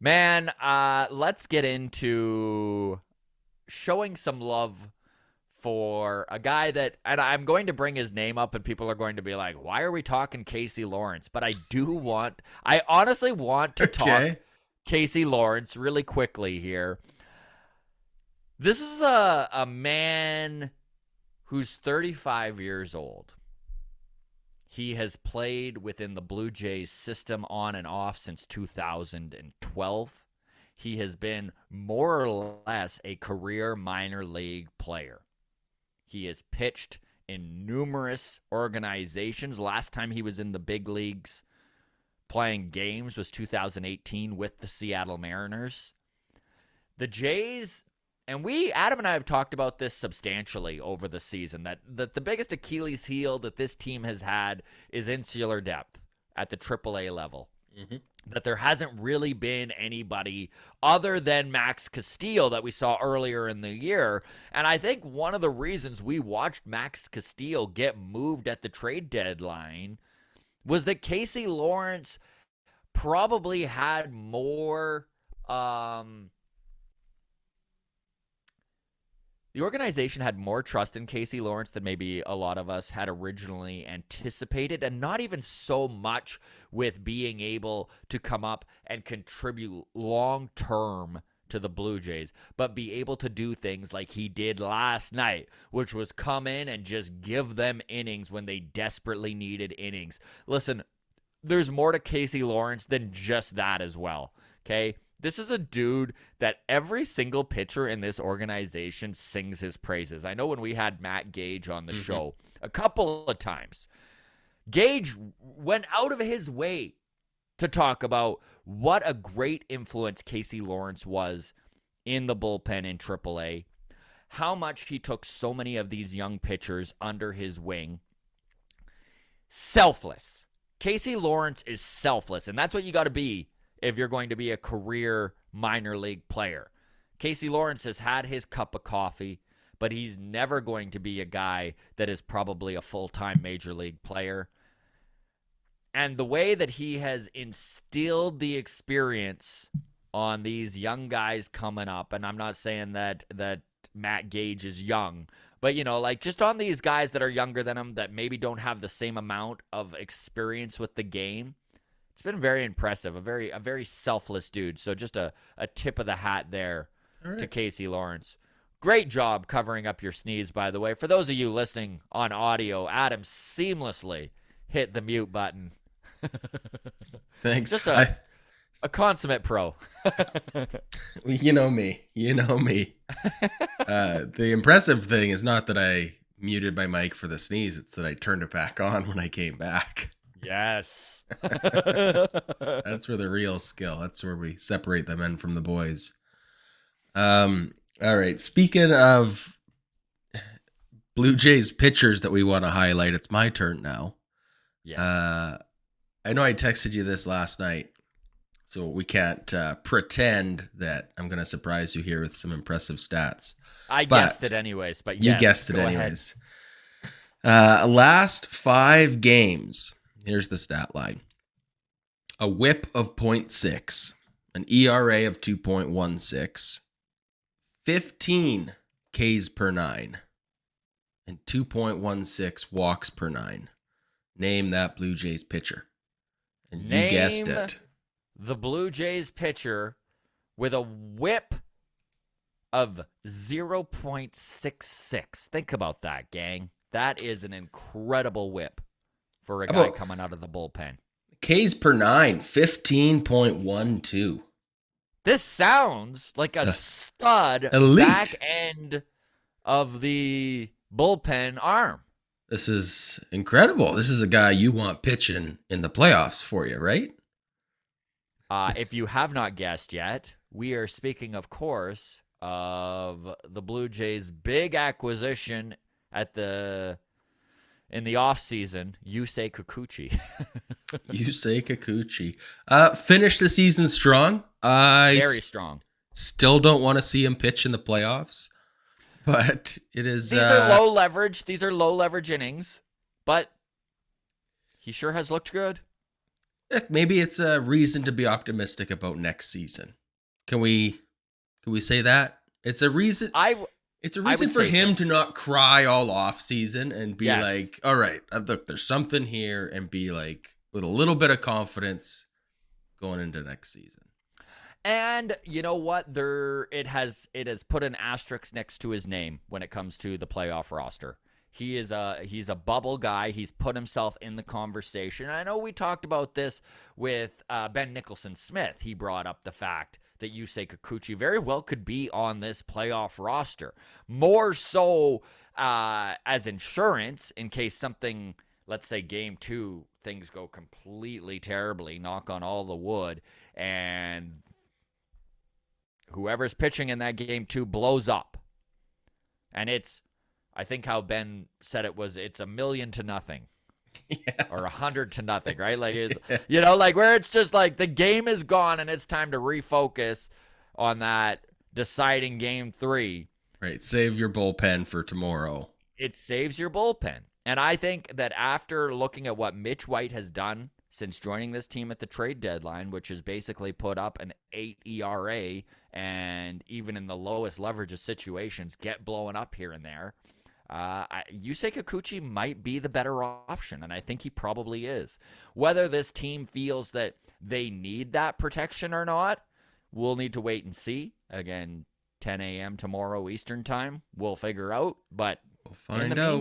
Man, let's get into showing some love for a guy that, and I'm going to bring his name up, and people are going to be like, why are we talking Casey Lawrence? But I honestly want to talk Okay. Casey Lawrence really quickly here. This is a man who's 35 years old. He has played within the Blue Jays system on and off since 2012. He has been more or less a career minor league player. He has pitched in numerous organizations. Last time he was in the big leagues playing games was 2018 with the Seattle Mariners. The Jays, and Adam and I have talked about this substantially over the season, that the biggest Achilles heel that this team has had is insular depth at the AAA level. hmm That there hasn't really been anybody other than Max Castillo that we saw earlier in the year. And I think one of the reasons we watched Max Castillo get moved at the trade deadline was that Casey Lawrence probably had more the organization had more trust in Casey Lawrence than maybe a lot of us had originally anticipated, and not even so much with being able to come up and contribute long term to the Blue Jays, but be able to do things like he did last night, which was come in and just give them innings when they desperately needed innings. Listen, there's more to Casey Lawrence than just that as well. Okay. This is a dude that every single pitcher in this organization sings his praises. I know when we had Matt Gage on the hmm show a couple of times, Gage went out of his way to talk about what a great influence Casey Lawrence was in the bullpen in AAA, how much he took so many of these young pitchers under his wing. Selfless. Casey Lawrence is selfless, and that's what you got to be if you're going to be a career minor league player. Casey Lawrence has had his cup of coffee, but he's never going to be a guy that is probably a full-time major league player. And the way that he has instilled the experience on these young guys coming up, and I'm not saying that Matt Gage is young, but like just on these guys that are younger than him that maybe don't have the same amount of experience with the game, it's been very impressive. A very selfless dude. So just a tip of the hat there All to right. Casey Lawrence. Great job covering up your sneeze, by the way. For those of you listening on audio, Adam seamlessly hit the mute button. Thanks. Just a consummate pro. You know me. You know me. The impressive thing is not that I muted my mic for the sneeze; it's that I turned it back on when I came back. Yes. That's where the real skill. That's where we separate the men from the boys. All right. Speaking of Blue Jays pitchers that we want to highlight, it's my turn now. Yes. Uh, I know I texted you this last night, so we can't pretend that I'm going to surprise you here with some impressive stats. I guessed But it anyways, but you yes, guessed it go ahead. anyways. Last 5 games, here's the stat line: a whip of point 0.6, an ERA of 2.16, 15 Ks per nine, and 2.16 walks per nine. Name that Blue Jays pitcher. And you guessed Name it. the Blue Jays pitcher with a whip of 0.66. Think about that, gang. That is an incredible whip for a How guy about coming out of the bullpen. Ks per nine, 15.12. This sounds like a stud back Elite. end of the bullpen arm. This is incredible. This is a guy you want pitching in the playoffs for you, right? If you have not guessed yet, we are speaking, of course, of the Blue Jays' big acquisition at the in the offseason, Yusei Kikuchi. Yusei Kikuchi. Finish the season strong. Very strong. Still don't want to see him pitch in the playoffs, but it is. These are low leverage. These are low leverage innings, but he sure has looked good. Heck, maybe it's a reason to be optimistic about next season. Can we say that? It's a reason I it's a I reason would for say him so. to not cry all off season and be Yes. like, "All right, look, there's something here," and be like with a little bit of confidence going into next season. And you know what? It has put an asterisk next to his name when it comes to the playoff roster. He's a bubble guy. He's put himself in the conversation. I know we talked about this with Ben Nicholson Smith. He brought up the fact that Yusei Kikuchi very well could be on this playoff roster. More so as insurance in case something, let's say game 2, things go completely terribly, knock on all the wood, and whoever's pitching in that game 2 blows up. And I think how Ben said it's 1,000,000 to nothing Yeah. or 100 to nothing, right? Like, Yeah. like where it's just like the game is gone and it's time to refocus on that deciding game 3. Right. Save your bullpen for tomorrow. It saves your bullpen. And I think that after looking at what Mitch White has done since joining this team at the trade deadline, which has basically put up an 8 ERA and even in the lowest leverage of situations, get blowing up here and there, Yusei Kikuchi might be the better option, and I think he probably is. Whether this team feels that they need that protection or not, we'll need to wait and see. Again, 10 a.m. tomorrow Eastern time, we'll figure out. But We'll in the find out.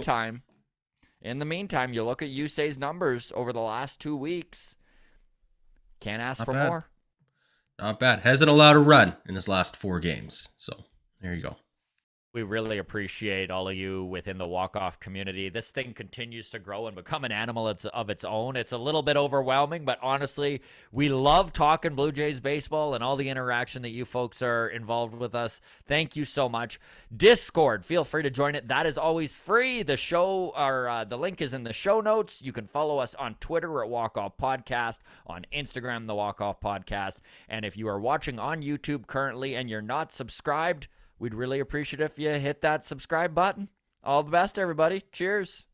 meantime, you look at Yusei's numbers over the last 2 weeks. Can't ask Not for bad. more. Not bad. Hasn't allowed a run in his last 4 games. So there you go. We really appreciate all of you within the walk-off community. This thing continues to grow and become an animal of its own. It's a little bit overwhelming, but honestly, we love talking Blue Jays baseball and all the interaction that you folks are involved with us. Thank you so much. Discord, feel free to join it. That is always free. The link is in the show notes. You can follow us on Twitter at Walk Off Podcast, on Instagram, the Walk Off Podcast. And if you are watching on YouTube currently and you're not subscribed, we'd really appreciate if you hit that subscribe button. All the best, everybody. Cheers.